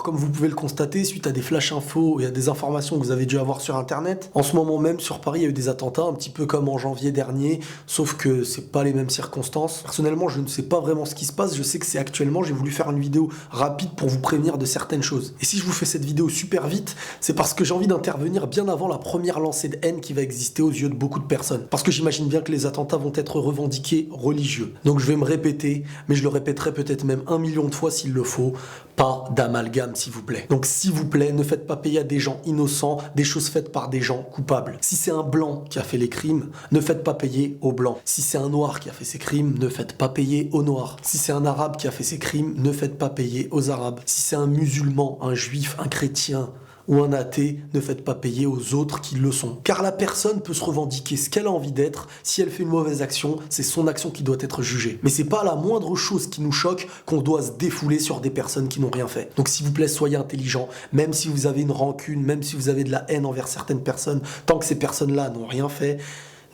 comme vous pouvez le constater, suite à des flash infos et à des informations que vous avez dû avoir sur internet, en ce moment même sur Paris il y a eu des attentats, un petit peu comme en janvier dernier, sauf que c'est pas les mêmes circonstances. Personnellement je ne sais pas vraiment ce qui se passe, je sais que c'est actuellement, j'ai voulu faire une vidéo rapide pour vous prévenir de certaines choses. Et si je vous fais cette vidéo super vite, c'est parce que j'ai envie d'intervenir bien avant la première lancée de haine qui va exister aux yeux de beaucoup de personnes. Parce que j'imagine bien que les attentats vont être revendiqués religieux. Donc je vais me répéter, mais je le répéterai peut-être même 1 million de fois s'il le faut, pas d'amalgame s'il vous plaît. Donc s'il vous plaît, ne faites pas payer à des gens innocents des choses faites par des gens coupables. Si c'est un blanc qui a fait les crimes, ne faites pas payer aux blancs. Si c'est un noir qui a fait ses crimes, ne faites pas payer aux noirs. Si c'est un arabe qui a fait ses crimes, ne faites pas payer aux arabes. Si c'est un musulman, un juif, un chrétien ou un athée, ne faites pas payer aux autres qui le sont. Car la personne peut se revendiquer ce qu'elle a envie d'être. Si elle fait une mauvaise action, c'est son action qui doit être jugée. Mais c'est pas la moindre chose qui nous choque qu'on doit se défouler sur des personnes qui n'ont rien fait. Donc s'il vous plaît, soyez intelligents. Même si vous avez une rancune, même si vous avez de la haine envers certaines personnes, tant que ces personnes-là n'ont rien fait,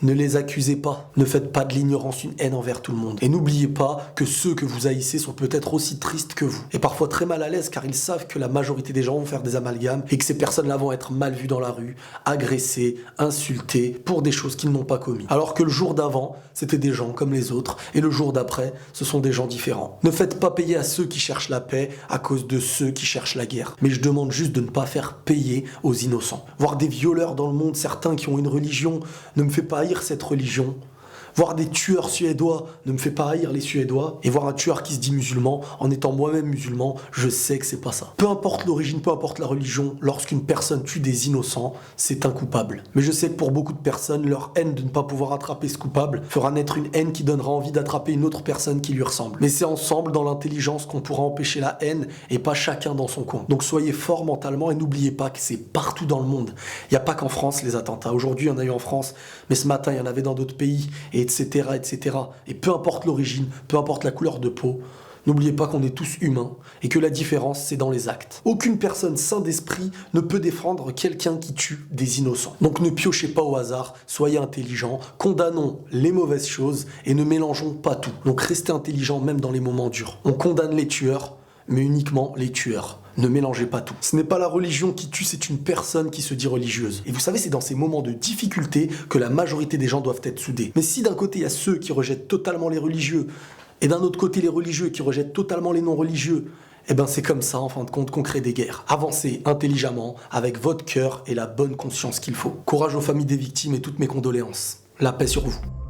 ne les accusez pas. Ne faites pas de l'ignorance une haine envers tout le monde. Et n'oubliez pas que ceux que vous haïssez sont peut-être aussi tristes que vous. Et parfois très mal à l'aise car ils savent que la majorité des gens vont faire des amalgames et que ces personnes-là vont être mal vues dans la rue, agressées, insultées pour des choses qu'ils n'ont pas commises. Alors que le jour d'avant, c'était des gens comme les autres et le jour d'après, ce sont des gens différents. Ne faites pas payer à ceux qui cherchent la paix à cause de ceux qui cherchent la guerre. Mais je demande juste de ne pas faire payer aux innocents. Voir des violeurs dans le monde, certains qui ont une religion, ne me fait pas haïr cette religion. Voir des tueurs suédois ne me fait pas haïr les Suédois. Et voir un tueur qui se dit musulman, en étant moi-même musulman, je sais que c'est pas ça. Peu importe l'origine, peu importe la religion, lorsqu'une personne tue des innocents, c'est un coupable. Mais je sais que pour beaucoup de personnes, leur haine de ne pas pouvoir attraper ce coupable fera naître une haine qui donnera envie d'attraper une autre personne qui lui ressemble. Mais c'est ensemble, dans l'intelligence, qu'on pourra empêcher la haine et pas chacun dans son coin. Donc soyez forts mentalement et n'oubliez pas que c'est partout dans le monde. Il n'y a pas qu'en France les attentats. Aujourd'hui, il y en a eu en France, mais ce matin, il y en avait dans d'autres pays. Etc., etc. Et peu importe l'origine, peu importe la couleur de peau, n'oubliez pas qu'on est tous humains et que la différence, c'est dans les actes. Aucune personne sain d'esprit ne peut défendre quelqu'un qui tue des innocents. Donc ne piochez pas au hasard, soyez intelligents, condamnons les mauvaises choses et ne mélangeons pas tout. Donc restez intelligents même dans les moments durs. On condamne les tueurs, mais uniquement les tueurs. Ne mélangez pas tout. Ce n'est pas la religion qui tue, c'est une personne qui se dit religieuse. Et vous savez, c'est dans ces moments de difficulté que la majorité des gens doivent être soudés. Mais si d'un côté, il y a ceux qui rejettent totalement les religieux, et d'un autre côté, les religieux qui rejettent totalement les non-religieux, eh ben c'est comme ça, en fin de compte, qu'on crée des guerres. Avancez intelligemment, avec votre cœur et la bonne conscience qu'il faut. Courage aux familles des victimes et toutes mes condoléances. La paix sur vous.